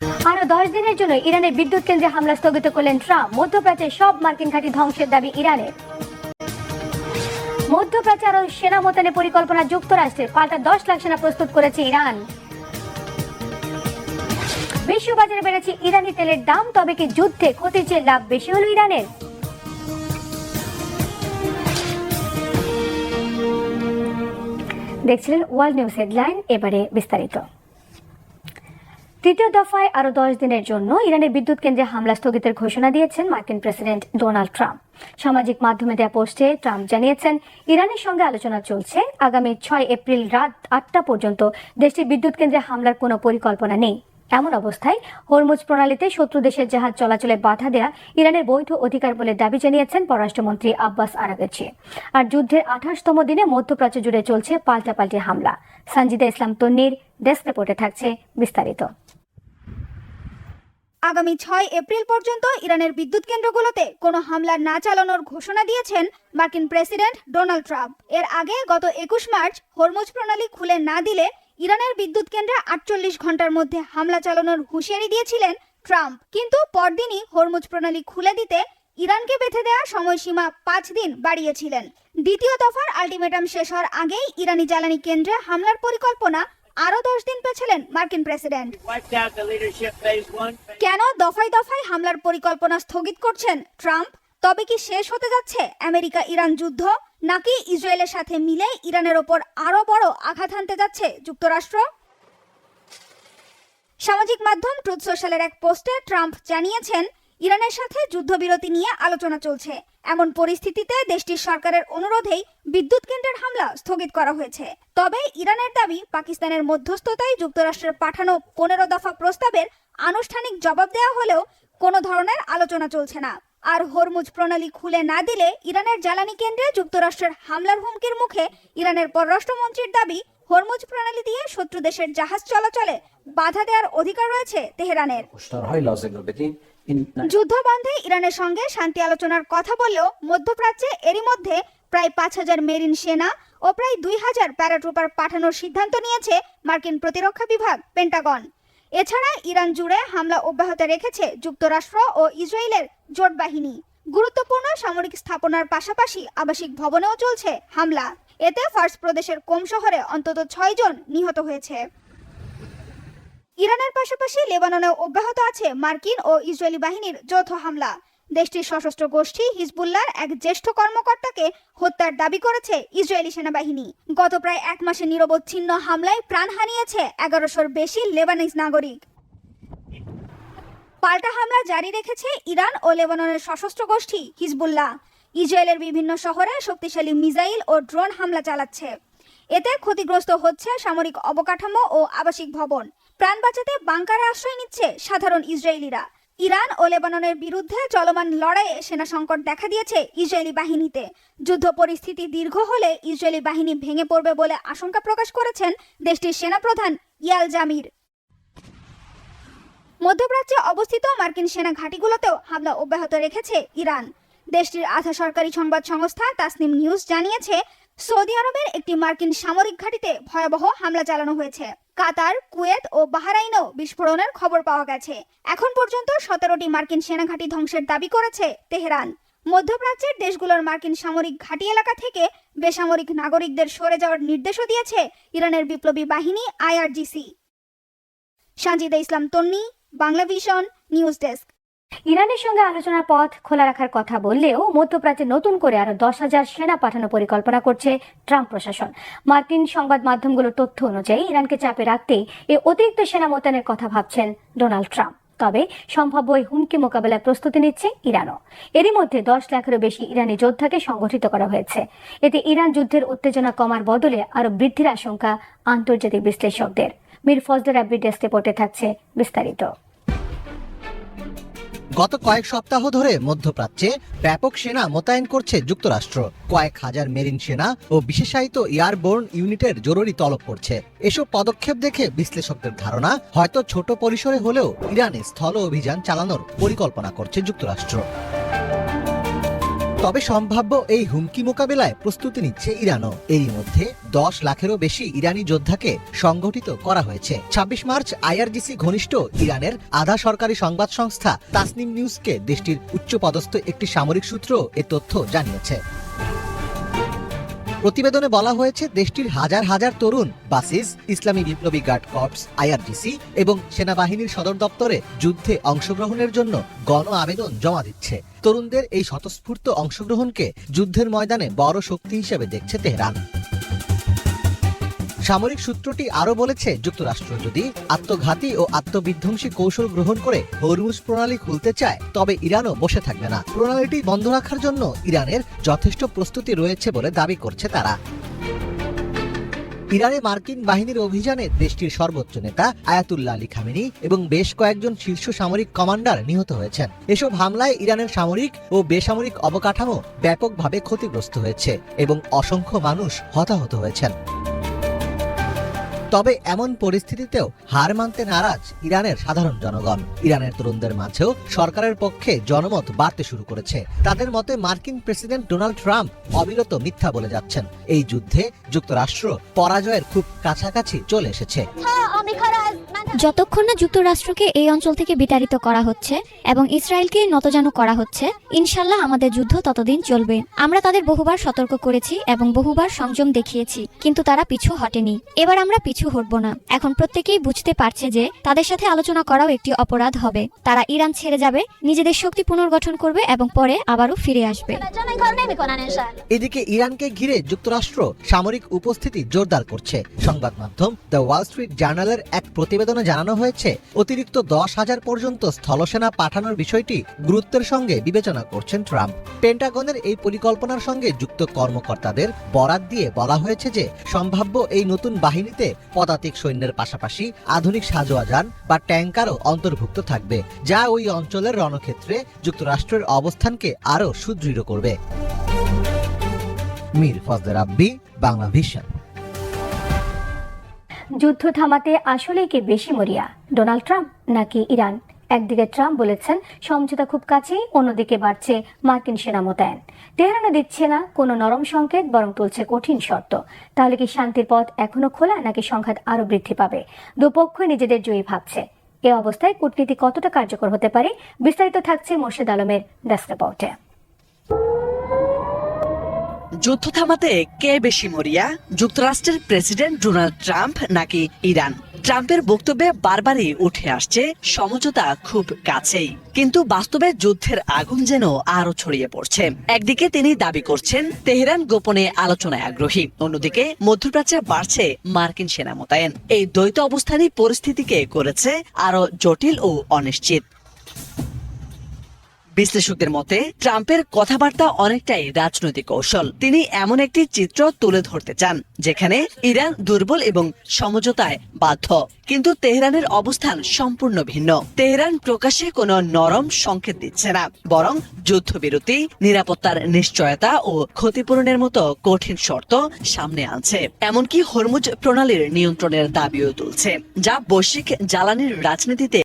আরো 10 দিনের জন্য ইরানের বিদ্যুৎ কেন্দ্রে হামলা স্থগিত করলেন ট্রাম্প। মধ্যপ্রাচ্যে সব মার্কিন ঘাঁটি ধ্বংসের দাবি ইরানের। মধ্যপ্রাচ্যে আরো সেনা মোতায়েনের পরিকল্পনা যুক্তরাষ্ট্রের। পাল্টা 10 লাখ সেনা প্রস্তুত করেছে ইরান। বিশ্ববাজারে বেড়েছে ইরানি তেলের দাম, তবে কি যুদ্ধে ক্ষতির চেয়ে লাভ বেশি হলো ইরানের? দেখছিলেন ওয়ার্ল্ড নিউজ হেডলাইন, এবারে বিস্তারিত। তৃতীয় দফায় আরো 10 দিনের জন্য ইরানের বিদ্যুৎ কেন্দ্রে হামলা স্থগিতের ঘোষণা দিয়েছেন মার্কিন প্রেসিডেন্ট ডোনাল্ড ট্রাম্প। সামাজিক মাধ্যমে দেয়া পোস্টে ট্রাম্প জানিয়েছেন, ইরানের সঙ্গে আলোচনা চলছে। আগামী 6 এপ্রিল রাত 8টা পর্যন্ত দেশটির বিদ্যুৎ কেন্দ্রে হামলার কোনো পরিকল্পনা নেই। এমন অবস্থায় হরমুজ প্রণালীতে শত্রু দেশের জাহাজ চলাচলে বাধা দেয়া ইরানের বৈধ অধিকার বলে দাবি জানিয়েছেন পররাষ্ট্রমন্ত্রী আব্বাস আরাগচি। আর যুদ্ধের 28তম দিনে মধ্যপ্রাচ্য জুড়ে চলছে পাল্টাপাল্টি হামলা। সঞ্জিদা ইসলাম তন্নির ডেস্ক রিপোর্টে থাকছে বিস্তারিত। আগামী 6 এপ্রিল পর্যন্ত ইরানের বিদ্যুৎ কেন্দ্রগুলোতে কোনো হামলা না চালানোর ঘোষণা দিয়েছেন মার্কিন প্রেসিডেন্ট ডোনাল্ড ট্রাম্প। এর আগে গত 21 মার্চ হরমুজ প্রণালী খুলে না দিলে ইরানের বিদ্যুৎ কেন্দ্রে 48 ঘন্টার মধ্যে হামলা চালানোর হুঁশিয়ারি দিয়েছিলেন ট্রাম্প। কিন্তু পরদিনই হরমুজ প্রণালী খুলে দিতে ইরানকে বেঁধে দেওয়া সময়সীমা 5 দিন বাড়িয়েছিলেন। দ্বিতীয় দফার আলটিমেটাম শেষ হওয়ার আগেই ইরানি জ্বালানি কেন্দ্রে হামলার পরিকল্পনা আরো 10 দিন পেছালেন মার্কিন প্রেসিডেন্ট। কেন দফায় দফায় হামলার পরিকল্পনা স্থগিত করছেন ট্রাম্প? তবে কি শেষ হতে যাচ্ছে আমেরিকা ইরান যুদ্ধ, নাকি ইসরায়েলের সাথে মিলে ইরানের ওপর আরো বড় আঘাত হানতে যাচ্ছে যুক্তরাষ্ট্র? সামাজিক মাধ্যম ট্রুথ সোশ্যালের এক পোস্টে ট্রাম্প জানিয়েছেন, ইরানের সাথে যুদ্ধবিরতি নিয়ে আলোচনা চলছে। এমন পরিস্থিতিতে দেশটির সরকারের অনুরোধেই বিদ্যুৎ কেন্দ্রের হামলা স্থগিত করা হয়েছে। তবে ইরানের দাবি, পাকিস্তানের মধ্যস্থতায় যুক্তরাষ্ট্রের পাঠানো 15 দফা প্রস্তাবের আনুষ্ঠানিক জবাব দেওয়া হলেও কোনো ধরনের আলোচনা চলছে না। আর হরমুজ প্রণালী খুলে না দিলে ইরানের জ্বালানি কেন্দ্রে যুক্তরাষ্ট্রের হামলার হুমকির মুখে ইরানের পররাষ্ট্রমন্ত্রীর দাবি, হরমুজ প্রণালী দিয়ে শত্রু দেশের জাহাজ চলাচলে বাধা দেওয়ার অধিকার রয়েছে তেহরানের। যুদ্ধ বন্ধে ইরানের সঙ্গে শান্তি আলোচনার কথা বললেও মধ্যপ্রাচ্যে এরই মধ্যে প্রায় 5000 মেরিন সেনা ও প্রায় 2000 প্যারাট্রুপার পাঠানোর সিদ্ধান্ত নিয়েছে মার্কিন প্রতিরক্ষা বিভাগ, পেন্টাগন। এছাড়া ইরান জুড়ে হামলা অব্যাহত রেখেছে যুক্তরাষ্ট্র ও ইসরায়েলের জোট বাহিনী। গুরুত্বপূর্ণ সামরিক স্থাপনার পাশাপাশি আবাসিক ভবনেও চলছে হামলা। এতে ফার্স প্রদেশের কোম শহরে অন্তত 6 জন নিহত হয়েছে। ইরানের পাশাপাশি লেবাননেও অব্যাহত আছে মার্কিন ও ইসরায়েলি বাহিনীর যৌথ হামলা। দেশটির সশস্ত্র গোষ্ঠী হিজবুল্লাহর এক জ্যেষ্ঠ কর্মকর্তাকে হত্যার দাবি করেছে ইসরায়েলি সেনাবাহিনী। গত প্রায় 1 মাসে নিরবচ্ছিন্ন হামলায় প্রাণ হারিয়েছে 1100-র বেশি লেবানিজ নাগরিক। পাল্টা হামলা জারি রেখেছে ইরান ও লেবাননের সশস্ত্র গোষ্ঠী হিজবুল্লাহ। ইসরায়েলের বিভিন্ন শহরে শক্তিশালী মিসাইল ও ড্রোন হামলা চালাচ্ছে। এতে ক্ষতিগ্রস্ত হচ্ছে সামরিক অবকাঠামো ও আবাসিক ভবন। প্রাণ বাঁচাতে বাংকারে আশ্রয় নিচ্ছে সাধারণ ইসরায়েলিরা। ইরান ও লেবাননের বিরুদ্ধে চলমান লড়াইয়ে সেনা সংকট দেখা দিয়েছে ইসরায়েলি বাহিনীতে। যুদ্ধ পরিস্থিতি দীর্ঘ হলে ইসরায়েলি বাহিনী ভেঙে পড়বে বলে আশঙ্কা প্রকাশ করেছেন দেশটির সেনাপ্রধান ইয়াল জামির। মধ্যপ্রাচ্যে অবস্থিত মার্কিন সেনা ঘাঁটিগুলোতেও হামলা অব্যাহত রেখেছে ইরান। দেশটির আধা সরকারি সংবাদ সংস্থা তাসনিম নিউজ জানিয়েছে, সৌদি আরবের একটি মার্কিন সামরিক ঘাঁটিতে ভয়াবহ হামলা চালানো হয়েছে। কাতার, কুয়েত ও বাহরাইনেও বিস্ফোরণের খবর পাওয়া গেছে। এখন পর্যন্ত 17টি মার্কিন সেনা ঘাঁটি ধ্বংসের দাবি করেছে তেহরান। মধ্যপ্রাচ্যের দেশগুলোর মার্কিন সামরিক ঘাঁটি এলাকা থেকে বেসামরিক নাগরিকদের সরে যাওয়ার নির্দেশও দিয়েছে ইরানের বিপ্লবী বাহিনী IRGC। সঞ্জিদা ইসলাম তন্নি, বাংলা ভিশন, নিউজ ডেস্ক। ইরানের সঙ্গে আলোচনার পথ খোলা রাখার কথা বললেও মধ্যপ্রাচ্যে নতুন করে আরো 10,000 সেনা পাঠানোর পরিকল্পনা করছে ট্রাম্প প্রশাসন। মার্কিন সংবাদ মাধ্যমগুলোর তথ্য অনুযায়ী ইরানকে চাপে রাখতেই এই অতিরিক্ত সেনা মোতায়েনের কথা ভাবছেন ডোনাল্ড ট্রাম্প। তবে সম্ভাব্য এই হুমকি মোকাবেলায় প্রস্তুতি নিচ্ছে ইরানও। এরই মধ্যে 10 লাখেরও বেশি ইরানি যোদ্ধাকে সংগঠিত করা হয়েছে। এতে ইরান যুদ্ধের উত্তেজনা কমার বদলে আরো বৃদ্ধির আশঙ্কা আন্তর্জাতিক বিশ্লেষকদের। মীর ফজলে রাব্বি ডেস্ক রিপোর্টে থাকছে বিস্তারিত। গত কয়েক সপ্তাহ ধরে মধ্যপ্রাচ্যে ব্যাপক সেনা মোতায়েন করছে যুক্তরাষ্ট্র। কয়েক হাজার মেরিন সেনা ও বিশেষায়িত এয়ারবোর্ন ইউনিটের জরুরি তলব করছে। এসব পদক্ষেপ দেখে বিশ্লেষকদের ধারণা, হয়তো ছোট পরিসরে হলেও ইরানে স্থল অভিযান চালানোর পরিকল্পনা করছে যুক্তরাষ্ট্র। তবে সম্ভাব্য এই হুমকি মোকাবেলায় প্রস্তুতি নিচ্ছে ইরানও। এরই মধ্যে 10 লাখেরও বেশি ইরানি যোদ্ধাকে সংগঠিত করা হয়েছে। 26 মার্চ আইআরজিসি ঘনিষ্ঠ ইরানের আধা সরকারি সংবাদ সংস্থা তাসনিম নিউজকে দেশটির উচ্চপদস্থ একটি সামরিক সূত্র এ তথ্য জানিয়েছে। প্রতিবেদনে বলা হয়েছে দেশটির হাজার হাজার তরুণ বাসিস, ইসলামী বিপ্লবী গার্ড কর্পস আইআরজিসি এবং সেনাবাহিনীর সদর দপ্তরে যুদ্ধে অংশগ্রহণের জন্য গণ আবেদন জমা দিচ্ছে। তরুণদের এই স্বতঃস্ফূর্ত অংশগ্রহণকে যুদ্ধের ময়দানে বড় শক্তি হিসেবে দেখছে তেহরান। সামরিক সূত্রটি আরও বলেছে, যুক্তরাষ্ট্র যদি আত্মঘাতী ও আত্মবিধ্বংসী কৌশল গ্রহণ করে হরমুজ প্রণালী খুলতে চায়, তবে ইরানও বসে থাকবে না। প্রণালীটি বন্ধ রাখার জন্য ইরানের যথেষ্ট প্রস্তুতি রয়েছে বলে দাবি করছে তারা। ইরানে মার্কিন বাহিনীর অভিযানে দেশটির সর্বোচ্চ নেতা আয়াতুল্লাহ আলী খামেনি এবং বেশ কয়েকজন শীর্ষ সামরিক কমান্ডার নিহত হয়েছেন। এসব হামলায় ইরানের সামরিক ও বেসামরিক অবকাঠামো ব্যাপকভাবে ক্ষতিগ্রস্ত হয়েছে এবং অসংখ্য মানুষ হতাহত হয়েছেন। তবে এমন পরিস্থিতিতেও হার মানতে নারাজ ইরানের সাধারণ জনগণ। ইরানের তরুণদের মাঝেও সরকারের পক্ষে জনমত বাড়তে শুরু করেছে। তাদের মতে মার্কিন প্রেসিডেন্ট ডোনাল্ড ট্রাম্প অবিরত মিথ্যা বলে যাচ্ছেন। এই যুদ্ধে যুক্তরাষ্ট্র পরাজয়ের খুব কাছাকাছি চলে এসেছে। যতক্ষণ না যুক্তরাষ্ট্রকে এই অঞ্চল থেকে বিতাড়িত করা হচ্ছে এবং ইসরায়েলকে নতজানু করা হচ্ছে, ইনশাল্লাহ আমাদের যুদ্ধ ততদিন চলবে। আমরা তাদের বহুবার সতর্ক করেছি এবং বহুবার সংযম দেখিয়েছি, কিন্তু তারা পিছু হটেনি। এবার আমরা পিছু হটব না। এখন প্রত্যেকেই বুঝতে পারছে যে তাদের সাথে আলোচনা করাও একটি অপরাধ হবে। তারা ইরান ছেড়ে যাবে, নিজেদের শক্তি পুনর্গঠন করবে এবং পরে আবারও ফিরে আসবে। এদিকে ইরানকে ঘিরে যুক্তরাষ্ট্র সামরিক উপস্থিতি জোরদার করছে। সংবাদ মাধ্যম দ্য ওয়াল স্ট্রিট জার্নালের এক প্রতিবেদনে জানানো হয়েছে, অতিরিক্ত 10,000 পর্যন্ত স্থলসেনা পাঠানোর বিষয়টি গুরুত্বের সঙ্গে বিবেচনা করছেন ট্রাম্প। পেন্টাগনের এই পরিকল্পনার সঙ্গে যুক্ত কর্মকর্তাদের বরাত দিয়ে বলা হয়েছে যে সম্ভাব্য এই নতুন বাহিনীতে পদাতিক সৈন্যের পাশাপাশি আধুনিক সাজোয়াজান বা ট্যাঙ্কারও অন্তর্ভুক্ত থাকবে, যা ওই অঞ্চলের রণক্ষেত্রে যুক্তরাষ্ট্রের অবস্থানকে আরও সুদৃঢ় করবে। মীর ফজলে রাব্বি, বাংলা ভিশন। যুদ্ধ থামাতে আসলেই কে বেশি মরিয়া, ডোনাল্ড ট্রাম্প নাকি ইরান? একদিকে ট্রাম্প বলেছেন সমঝোতা খুব কাছেই, অন্যদিকে বাড়ছে মার্কিন সেনা মোতায়েন। তেহরানও দিচ্ছে না কোনো নরম সংকেত, বরং তুলছে কঠিন শর্ত। তাহলে কি শান্তির পথ এখনো খোলা, নাকি সংঘাত আরো বৃদ্ধি পাবে? দুপক্ষই নিজেদের জয়ী ভাবছে। এ অবস্থায় কূটনীতি কতটা কার্যকর হতে পারে, বিস্তারিত থাকছে মোর্শেদ আলমের ডেস্ক রিপোর্টে। যুদ্ধ থামাতে কে বেশি মরিয়া, যুক্তরাষ্ট্রের প্রেসিডেন্ট ডোনাল্ড ট্রাম্প নাকি ইরান? ট্রাম্পের বক্তব্যে বারবারই উঠে আসছে সমঝোতা খুব কাছেই, কিন্তু বাস্তবে যুদ্ধের আগুন যেন আরো ছড়িয়ে পড়ছে। একদিকে তিনি দাবি করছেন তেহরান গোপনে আলোচনায় আগ্রহী, অন্যদিকে মধ্যপ্রাচ্যে বাড়ছে মার্কিন সেনা মোতায়েন। এই দ্বৈত অবস্থানই পরিস্থিতিকে করেছে আরো জটিল ও অনিশ্চিত। বিশ্লেষকদের মতে ট্রাম্পের কথাবার্তা অনেকটাই রাজনৈতিক কৌশল। তিনি এমন একটি চিত্র তুলে ধরতে চান যেখানে ইরান দুর্বল এবং সমঝোতায় বাধ্য, কিন্তু তেহরানের অবস্থান সম্পূর্ণ ভিন্ন। তেহরান প্রকাশ্যে কোনো নরম সংকেত দিচ্ছে না, বরং যুদ্ধবিরতি, নিরাপত্তার নিশ্চয়তা ও ক্ষতিপূরণের মতো কঠিন শর্ত সামনে আনছে। এমনকি হরমুজ প্রণালীর নিয়ন্ত্রণের দাবিও তুলছে, যা বৈশ্বিক জ্বালানির রাজনীতিতে